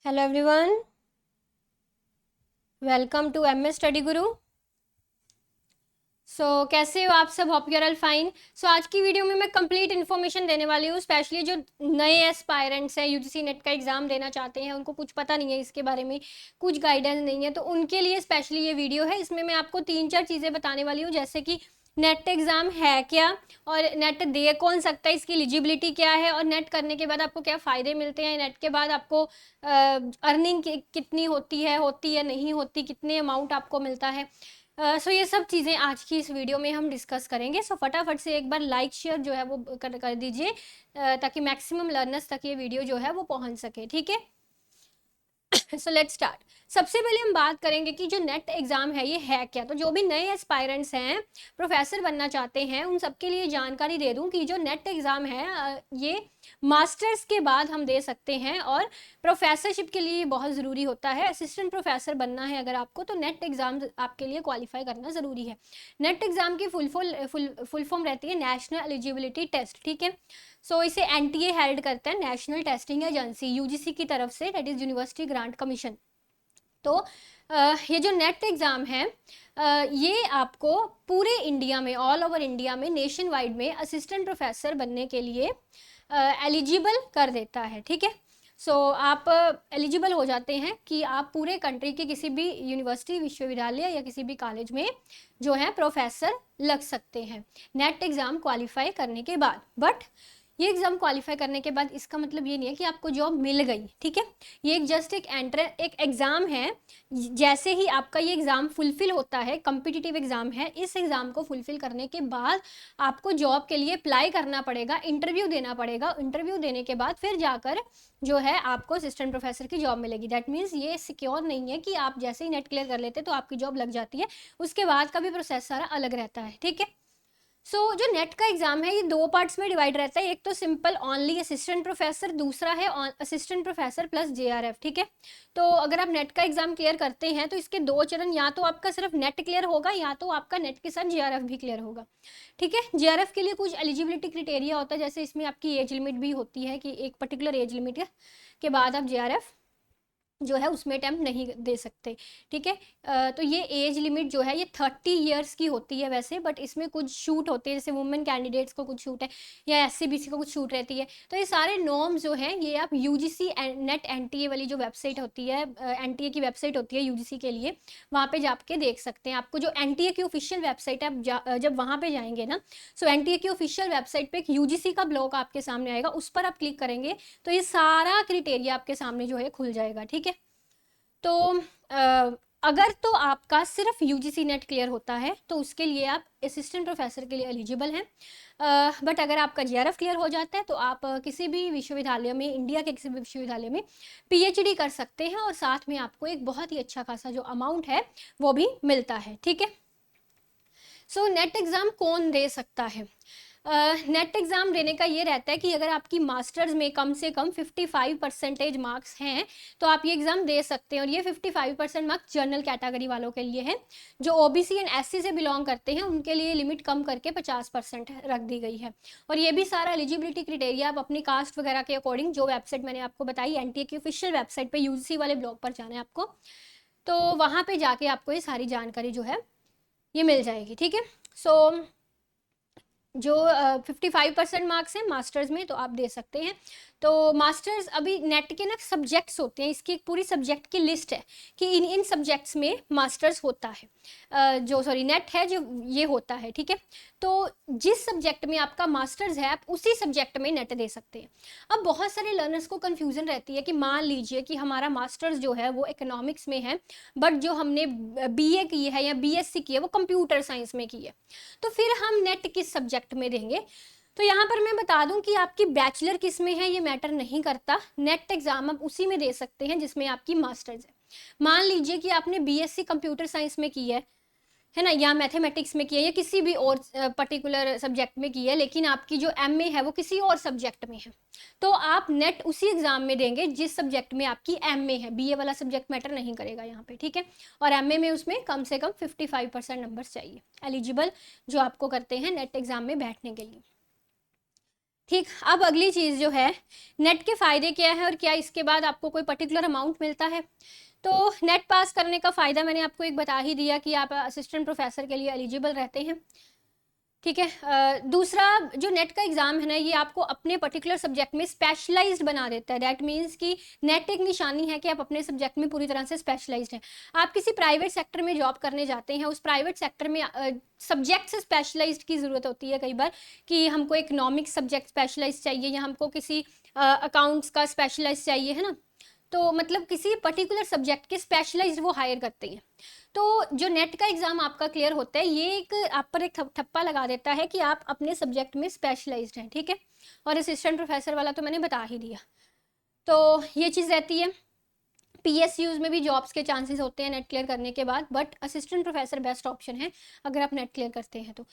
Hello everyone, welcome to MS study Guru. कैसे हो आप सब? Hope you are all fine. आज की वीडियो में मैं कंप्लीट इन्फॉर्मेशन देने वाली हूँ, स्पेशली जो नए एस्पायरेंट्स हैं, यूजीसी नेट का एग्जाम देना चाहते हैं, उनको कुछ पता नहीं है इसके बारे में, कुछ गाइडेंस नहीं है, तो उनके लिए स्पेशली ये वीडियो है। इसमें मैं आपको 3-4 चीज़ें बताने वाली हूँ, जैसे कि नेट एग्ज़ाम है क्या, और नेट दे कौन सकता है, इसकी एलिजिबिलिटी क्या है, और नेट करने के बाद आपको क्या फ़ायदे मिलते हैं, नेट के बाद आपको अर्निंग कितनी होती है नहीं होती, कितने अमाउंट आपको मिलता है। ये सब चीज़ें आज की इस वीडियो में हम डिस्कस करेंगे। फटाफट से एक बार लाइक शेयर जो है वो कर दीजिए, ताकि मैक्सिमम लर्नर्स तक ये वीडियो जो है वो पहुंच सके। ठीक है, लेट्स स्टार्ट। सबसे पहले हम बात करेंगे कि जो नेट एग्जाम है ये है क्या। तो जो भी नए एस्पायरेंट्स हैं, प्रोफेसर बनना चाहते हैं, उन सबके लिए जानकारी दे दूं कि जो नेट एग्जाम है ये मास्टर्स के बाद हम दे सकते हैं, और प्रोफेसरशिप के लिए बहुत ज़रूरी होता है। असिस्टेंट प्रोफेसर बनना है अगर आपको, तो नेट एग्जाम आपके लिए क्वालिफाई करना ज़रूरी है। नेट एग्जाम की फुल फॉर्म रहती है नेशनल एलिजिबिलिटी टेस्ट। ठीक है, इसे एनटीए हेल्ड करता है, नेशनल टेस्टिंग एजेंसी, यूजीसी की तरफ से, that is university grant commission. तो ये जो नेट एग्ज़ाम है ये आपको पूरे इंडिया में, ऑल ओवर इंडिया में, नेशन वाइड में असिस्टेंट प्रोफेसर बनने के लिए एलिजिबल कर देता है। ठीक है, आप एलिजिबल हो जाते हैं कि आप पूरे कंट्री के किसी भी यूनिवर्सिटी, विश्वविद्यालय या किसी भी कॉलेज में जो है प्रोफेसर लग सकते हैं नेट एग्ज़ाम क्वालिफाई करने के बाद। बट ये एग्ज़ाम क्वालिफाई करने के बाद इसका मतलब ये नहीं है कि आपको जॉब मिल गई। ठीक है, ये जस्ट एक एग्ज़ाम है। जैसे ही आपका ये एग्ज़ाम फुलफिल होता है, कम्पिटिटिव एग्ज़ाम है, इस एग्ज़ाम को फुलफिल करने के बाद आपको जॉब के लिए अप्लाई करना पड़ेगा, इंटरव्यू देना पड़ेगा। इंटरव्यू देने के बाद फिर जाकर जो है आपको असिस्टेंट प्रोफेसर की जॉब मिलेगी। दैट मीन्स ये सिक्योर नहीं है कि आप जैसे ही नेट क्लियर कर लेते तो आपकी जॉब लग जाती है, उसके बाद का भी प्रोसेस सारा अलग रहता है। ठीक है, जो नेट का एग्जाम है ये 2 पार्ट्स में डिवाइड रहता है। एक तो सिंपल ओनली असिस्टेंट प्रोफेसर, दूसरा है असिस्टेंट प्रोफेसर प्लस जेआरएफ। ठीक है, तो अगर आप नेट का एग्जाम क्लियर करते हैं तो इसके 2 चरण, या तो आपका सिर्फ नेट क्लियर होगा, या तो आपका नेट के साथ जेआरएफ भी क्लियर होगा। ठीक है, जेआरएफ के लिए कुछ एलिजिबिलिटी क्राइटेरिया होता है, जैसे इसमें आपकी एज लिमिट भी होती है कि एक पर्टिकुलर एज लिमिट के बाद आप जेआरएफ जो है उसमें अटैम्प्ट नहीं दे सकते। ठीक है, तो ये एज लिमिट जो है ये 30 ईयर्स की होती है वैसे, बट इसमें कुछ छूट होती है, जैसे वुमेन कैंडिडेट्स को कुछ छूट है, या एससीबीसी को कुछ छूट रहती है। तो ये सारे नॉर्म्स जो हैं ये आप यूजीसी नेट एनटीए वाली जो वेबसाइट होती है, एनटीए की वेबसाइट होती है यूजीसी के लिए, वहाँ पे जाके देख सकते हैं। आपको जो एनटीए की ऑफिशियल वेबसाइट है, आप जब वहाँ पे जाएंगे ना, एनटीए की ऑफिशियल वेबसाइट पे एक यूजीसी का ब्लॉग आपके सामने आएगा, उस पर आप क्लिक करेंगे तो ये सारा क्राइटेरिया आपके सामने जो है खुल जाएगा। ठीक है, तो अगर तो आपका सिर्फ यूजीसी नेट क्लियर होता है तो उसके लिए आप असिस्टेंट प्रोफेसर के लिए एलिजिबल हैं। बट अगर आपका जेआरएफ क्लियर हो जाता है तो आप किसी भी विश्वविद्यालय में, इंडिया के किसी भी विश्वविद्यालय में पीएचडी कर सकते हैं, और साथ में आपको एक बहुत ही अच्छा खासा जो अमाउंट है वो भी मिलता है। ठीक है, नेट एग्ज़ाम कौन दे सकता है? नेट एग्ज़ाम देने का ये रहता है कि अगर आपकी मास्टर्स में कम से कम 55% मार्क्स हैं तो आप ये एग्ज़ाम दे सकते हैं, और ये 55% मार्क्स जनरल कैटेगरी वालों के लिए है। जो ओबीसी एंड एससी से बिलोंग करते हैं उनके लिए लिमिट कम करके 50% रख दी गई है। और ये भी सारा एलिजिबिलिटी क्राइटेरिया आप अपनी कास्ट वगैरह के अकॉर्डिंग, जो वेबसाइट मैंने आपको बताई एनटीए की ऑफिशियल वेबसाइट पर, यूजीसी वाले ब्लॉग पर जाना है आपको, तो वहाँ पर जाके आपको ये सारी जानकारी जो है ये मिल जाएगी। ठीक है, सो जो 55% मार्क्स हैं मास्टर्स में तो आप दे सकते हैं। तो मास्टर्स अभी नेट के ना सब्जेक्ट्स होते हैं, इसकी एक पूरी सब्जेक्ट की लिस्ट है कि इन इन सब्जेक्ट्स में मास्टर्स होता है, नेट है जो ये होता है। ठीक है, तो जिस सब्जेक्ट में आपका मास्टर्स है आप उसी सब्जेक्ट में नेट दे सकते हैं। अब बहुत सारे लर्नर्स को कन्फ्यूज़न रहती है कि मान लीजिए कि हमारा मास्टर्स जो है वो इकोनॉमिक्स में है, बट जो हमने बीए की है या बीएससी की है वो कंप्यूटर साइंस में की है, तो फिर हम नेट किस सब्जेक्ट में देंगे? तो यहाँ पर मैं बता दूं कि आपकी बैचलर किस में है ये मैटर नहीं करता, नेट एग्जाम आप उसी में दे सकते हैं जिसमें आपकी मास्टर्स है। मान लीजिए कि आपने बीएससी कंप्यूटर साइंस में की है ना, या मैथमेटिक्स में की है, या किसी भी और पर्टिकुलर सब्जेक्ट में की है, लेकिन आपकी जो एमए है वो किसी और सब्जेक्ट में है, तो आप नेट उसी एग्जाम में देंगे जिस सब्जेक्ट में आपकी एमए है। बीए वाला सब्जेक्ट मैटर नहीं करेगा यहाँ पे। ठीक है, और एमए में उसमें कम से कम 55% नंबर चाहिए एलिजिबल जो आपको करते हैं नेट एग्जाम में बैठने के लिए। ठीक, अब अगली चीज़ जो है, नेट के फ़ायदे क्या है और क्या इसके बाद आपको कोई पर्टिकुलर अमाउंट मिलता है। तो नेट पास करने का फ़ायदा मैंने आपको एक बता ही दिया कि आप असिस्टेंट प्रोफेसर के लिए एलिजिबल रहते हैं। ठीक है। दूसरा, जो नेट का एग्ज़ाम है ना, ये आपको अपने पर्टिकुलर सब्जेक्ट में स्पेशलाइज्ड बना देता है। दैट मीन्स कि नेट एक निशानी है कि आप अपने सब्जेक्ट में पूरी तरह से स्पेशलाइज्ड हैं। आप किसी प्राइवेट सेक्टर में जॉब करने जाते हैं, उस प्राइवेट सेक्टर में सब्जेक्ट से स्पेशलाइज्ड की ज़रूरत होती है कई बार, कि हमको इकोनॉमिक्स सब्जेक्ट स्पेशलाइज्ड चाहिए या हमको किसी अकाउंट्स का स्पेशलाइज्ड चाहिए, है ना। तो मतलब किसी पर्टिकुलर सब्जेक्ट के स्पेशलाइज्ड वो हायर करते हैं। तो जो नेट का एग्ज़ाम आपका क्लियर होता है, ये एक आप पर एक ठप्पा लगा देता है कि आप अपने सब्जेक्ट में स्पेशलाइज्ड हैं, ठीक है। और असिस्टेंट प्रोफेसर वाला तो मैंने बता ही दिया। तो ये चीज़ रहती है। पीएसयूज में भी जॉब्स के चांसेस होते हैं नेट क्लियर करने के बाद, but assistant professor best option है अगर आप नेट क्लियर करते हैं तो।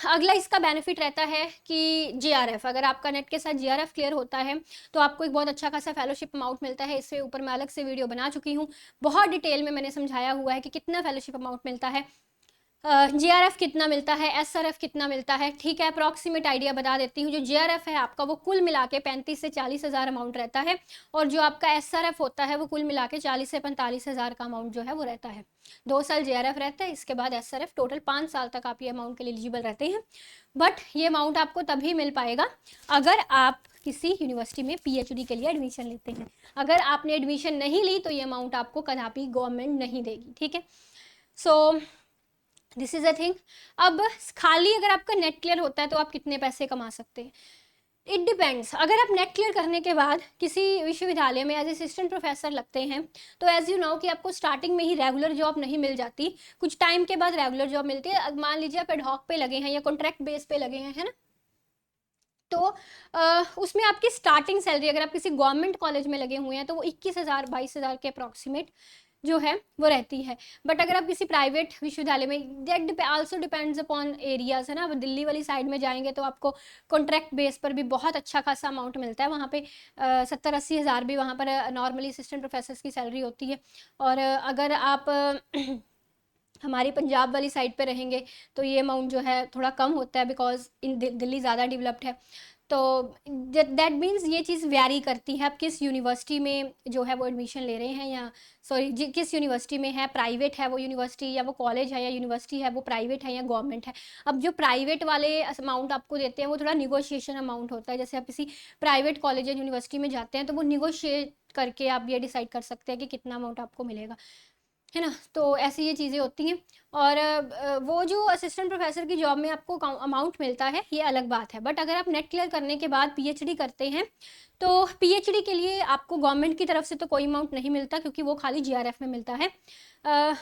अगला इसका बेनिफिट रहता है कि जीआरएफ, अगर आपका नेट के साथ जीआरएफ क्लियर होता है तो आपको एक बहुत अच्छा खासा फेलोशिप अमाउंट मिलता है। इससे ऊपर मैं अलग से वीडियो बना चुकी हूँ, बहुत डिटेल में मैंने समझाया हुआ है कि कितना फेलोशिप अमाउंट मिलता है, जीआरएफ कितना मिलता है, एसआरएफ कितना मिलता है। ठीक है, अप्रॉक्सीमेट आइडिया बता देती हूँ। जो जीआरएफ है आपका, वो कुल मिला के 35 से 40 हज़ार अमाउंट रहता है, और जो आपका एसआरएफ होता है वो कुल मिला के 40 से 45 हज़ार का अमाउंट जो है वो रहता है। 2 साल जीआरएफ रहता है, इसके बाद एसआरएफ, टोटल 5 साल तक आप ये अमाउंट के लिए एलिजिबल रहते हैं। बट ये अमाउंट आपको तभी मिल पाएगा अगर आप किसी यूनिवर्सिटी में पीएचडी के लिए एडमिशन लेते हैं। अगर आपने एडमिशन नहीं ली तो ये अमाउंट आपको कदापि गवर्नमेंट नहीं देगी, ठीक है। So this is a thing. अब खाली अगर आपका नेट क्लियर होता है तो आप कितने पैसे कमा सकते हैं, इट डिपेंड्स। अगर आप नेट क्लियर करने के बाद किसी विश्वविद्यालय में एज असिस्टेंट प्रोफेसर लगते हैं तो एज यू नो कि आपको स्टार्टिंग में ही रेगुलर जॉब नहीं मिल जाती, कुछ टाइम के बाद रेगुलर जॉब मिलती है। मान लीजिए आप एडहॉक पे लगे हैं या कॉन्ट्रैक्ट बेस पे लगे हैं, है ना। तो उसमें आपकी स्टार्टिंग सैलरी, अगर आप किसी गवर्नमेंट कॉलेज में लगे हुए हैं तो वो 21,000 22,000 के अप्रॉक्सीमेट जो है वो रहती है। बट अगर आप किसी प्राइवेट विश्वविद्यालय में, that also depends upon areas, है ना। अब दिल्ली वाली साइड में जाएंगे तो आपको कॉन्ट्रैक्ट बेस पर भी बहुत अच्छा खासा अमाउंट मिलता है। वहाँ पे 70-80 हज़ार भी वहाँ पर नॉर्मली असिस्टेंट प्रोफेसर की सैलरी होती है। और अगर आप हमारी पंजाब वाली साइड पे रहेंगे तो ये अमाउंट जो है थोड़ा कम होता है, बिकॉज इन दिल्ली ज़्यादा डेवलप्ड है। तो दैट मीन्स ये चीज़ वेरी करती है आप किस यूनिवर्सिटी में जो है वो एडमिशन ले रहे हैं, या सॉरी किस यूनिवर्सिटी में है, प्राइवेट है वो यूनिवर्सिटी या वो कॉलेज है, या यूनिवर्सिटी है वो प्राइवेट है या गवर्नमेंट है। अब जो प्राइवेट वाले अमाउंट आपको देते हैं वो थोड़ा निगोशिएशन अमाउंट होता है। जैसे आप किसी प्राइवेट कॉलेज या यूनिवर्सिटी में जाते हैं तो वो निगोशिएट करके आप ये डिसाइड कर सकते हैं कि कितना अमाउंट आपको मिलेगा, है ना। तो ऐसी ये चीज़ें होती हैं। और वो जो असिस्टेंट प्रोफेसर की जॉब में आपको अमाउंट मिलता है ये अलग बात है। बट अगर आप नेट क्लियर करने के बाद पीएचडी करते हैं तो पीएचडी के लिए आपको गवर्नमेंट की तरफ से तो कोई अमाउंट नहीं मिलता, क्योंकि वो खाली जीआरएफ में मिलता है।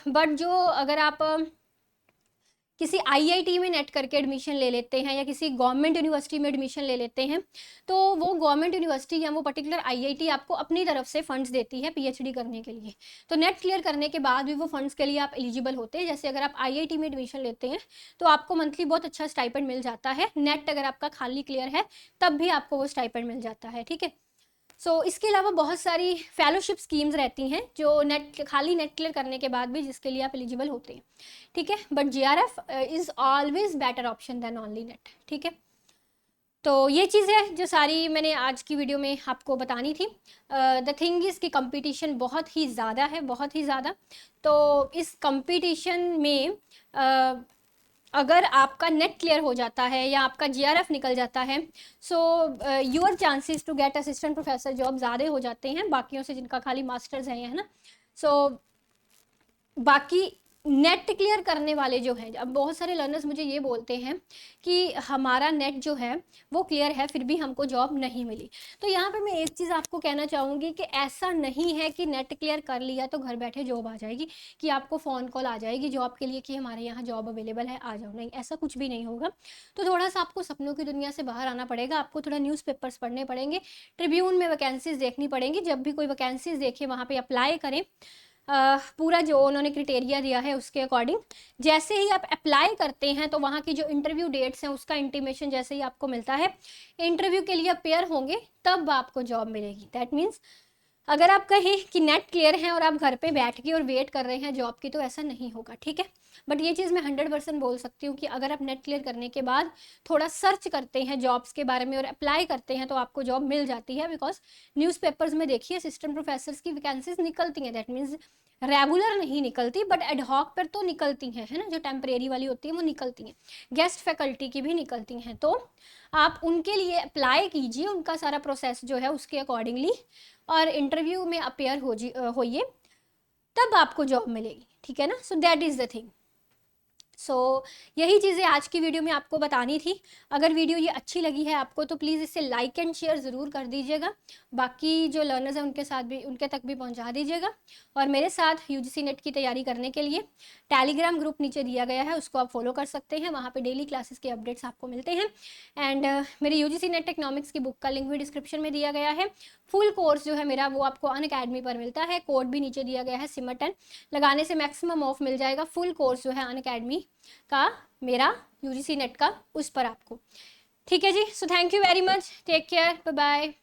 बट जो अगर आप किसी आईआईटी में नेट करके एडमिशन ले लेते हैं या किसी गवर्नमेंट यूनिवर्सिटी में एडमिशन ले लेते हैं तो वो गवर्नमेंट यूनिवर्सिटी या वो पर्टिकुलर आईआईटी आपको अपनी तरफ से फंड्स देती है पीएचडी करने के लिए। तो नेट क्लियर करने के बाद भी वो फंड्स के लिए आप एलिजिबल होते हैं। जैसे अगर आप आईआईटी में एडमिशन लेते हैं तो आपको मंथली बहुत अच्छा स्टाइपेंड मिल जाता है। नेट अगर आपका खाली क्लियर है तब भी आपको वो स्टाइपेंड मिल जाता है, ठीक है। इसके अलावा बहुत सारी फेलोशिप स्कीम्स रहती हैं जो खाली नेट क्लियर करने के बाद भी जिसके लिए आप एलिजिबल होते हैं, ठीक है। But GRF is always better option than only NET, ठीक है। तो ये चीज़ है जो सारी मैंने आज की वीडियो में आपको बतानी थी। द थिंग इज़ कि कंपटीशन बहुत ही ज़्यादा है, बहुत ही ज़्यादा। तो इस कंपटीशन में अगर आपका नेट क्लियर हो जाता है या आपका जीआरएफ निकल जाता है so your chances to get assistant professor job ज़्यादा हो जाते हैं बाकियों से जिनका खाली मास्टर्स है ना। बाकी नेट क्लियर करने वाले जो हैं, अब बहुत सारे लर्नर्स मुझे ये बोलते हैं कि हमारा नेट जो है वो क्लियर है फिर भी हमको जॉब नहीं मिली। तो यहाँ पर मैं एक चीज़ आपको कहना चाहूँगी कि ऐसा नहीं है कि नेट क्लियर कर लिया तो घर बैठे जॉब आ जाएगी, कि आपको फ़ोन कॉल आ जाएगी जॉब के लिए कि हमारे यहाँ जॉब अवेलेबल है आ जाओ। नहीं, ऐसा कुछ भी नहीं होगा। तो थोड़ा सा आपको सपनों की दुनिया से बाहर आना पड़ेगा, आपको थोड़ा न्यूज़पेपर्स पढ़ने पड़ेंगे, ट्रिब्यून में वैकेंसीज देखनी पड़ेंगी। जब भी कोई वैकेंसीज देखे वहाँ पर अप्लाई करें, पूरा जो उन्होंने क्रिटेरिया दिया है उसके अकॉर्डिंग। जैसे ही आप अप्लाई करते हैं तो वहाँ की जो इंटरव्यू डेट्स हैं उसका इंटीमेशन जैसे ही आपको मिलता है, इंटरव्यू के लिए अपेयर होंगे तब आपको जॉब मिलेगी। दैट मीन्स अगर आप कहें कि नेट क्लियर है और आप घर पे बैठ के और वेट कर रहे हैं जॉब की तो ऐसा नहीं होगा, ठीक है। बट ये चीज़ मैं 100% बोल सकती हूँ कि अगर आप नेट क्लियर करने के बाद थोड़ा सर्च करते हैं जॉब्स के बारे में और अप्लाई करते हैं तो आपको जॉब मिल जाती है। बिकॉज न्यूज़पेपर्स में देखिए असिस्टेंट प्रोफेसर्स की वैकेंसीज निकलती हैं, दैट मीन्स रेगुलर नहीं निकलती बट एडहॉक पर तो निकलती हैं, है ना, जो टेम्परेरी वाली होती है वो निकलती हैं, गेस्ट फैकल्टी की भी निकलती हैं। तो आप उनके लिए अप्लाई कीजिए, उनका सारा प्रोसेस जो है उसके अकॉर्डिंगली, और इंटरव्यू में अपेयर होइए, तब आपको जॉब मिलेगी, ठीक है ना। So that is the thing. So यही चीज़ें आज की वीडियो में आपको बतानी थी। अगर वीडियो ये अच्छी लगी है आपको तो प्लीज़ इसे लाइक एंड शेयर ज़रूर कर दीजिएगा, बाकी जो लर्नर्स हैं उनके तक भी पहुंचा दीजिएगा। और मेरे साथ यूजीसी नेट की तैयारी करने के लिए टेलीग्राम ग्रुप नीचे दिया गया है, उसको आप फॉलो कर सकते हैं, वहाँ पर डेली क्लासेस के अपडेट्स आपको मिलते हैं। एंड मेरे यूजीसी नेट इकोनॉमिक्स की बुक का लिंक भी डिस्क्रिप्शन में दिया गया है। फुल कोर्स जो है मेरा वो आपको अनअकैडमी पर मिलता है, कोड भी नीचे दिया गया है सिमर10, लगाने से मैक्सिमम ऑफ मिल जाएगा। फुल कोर्स जो है अनअकैडमी का मेरा यूजीसी नेट का, उस पर आपको, ठीक है जी। So thank you very much, take care, bye bye.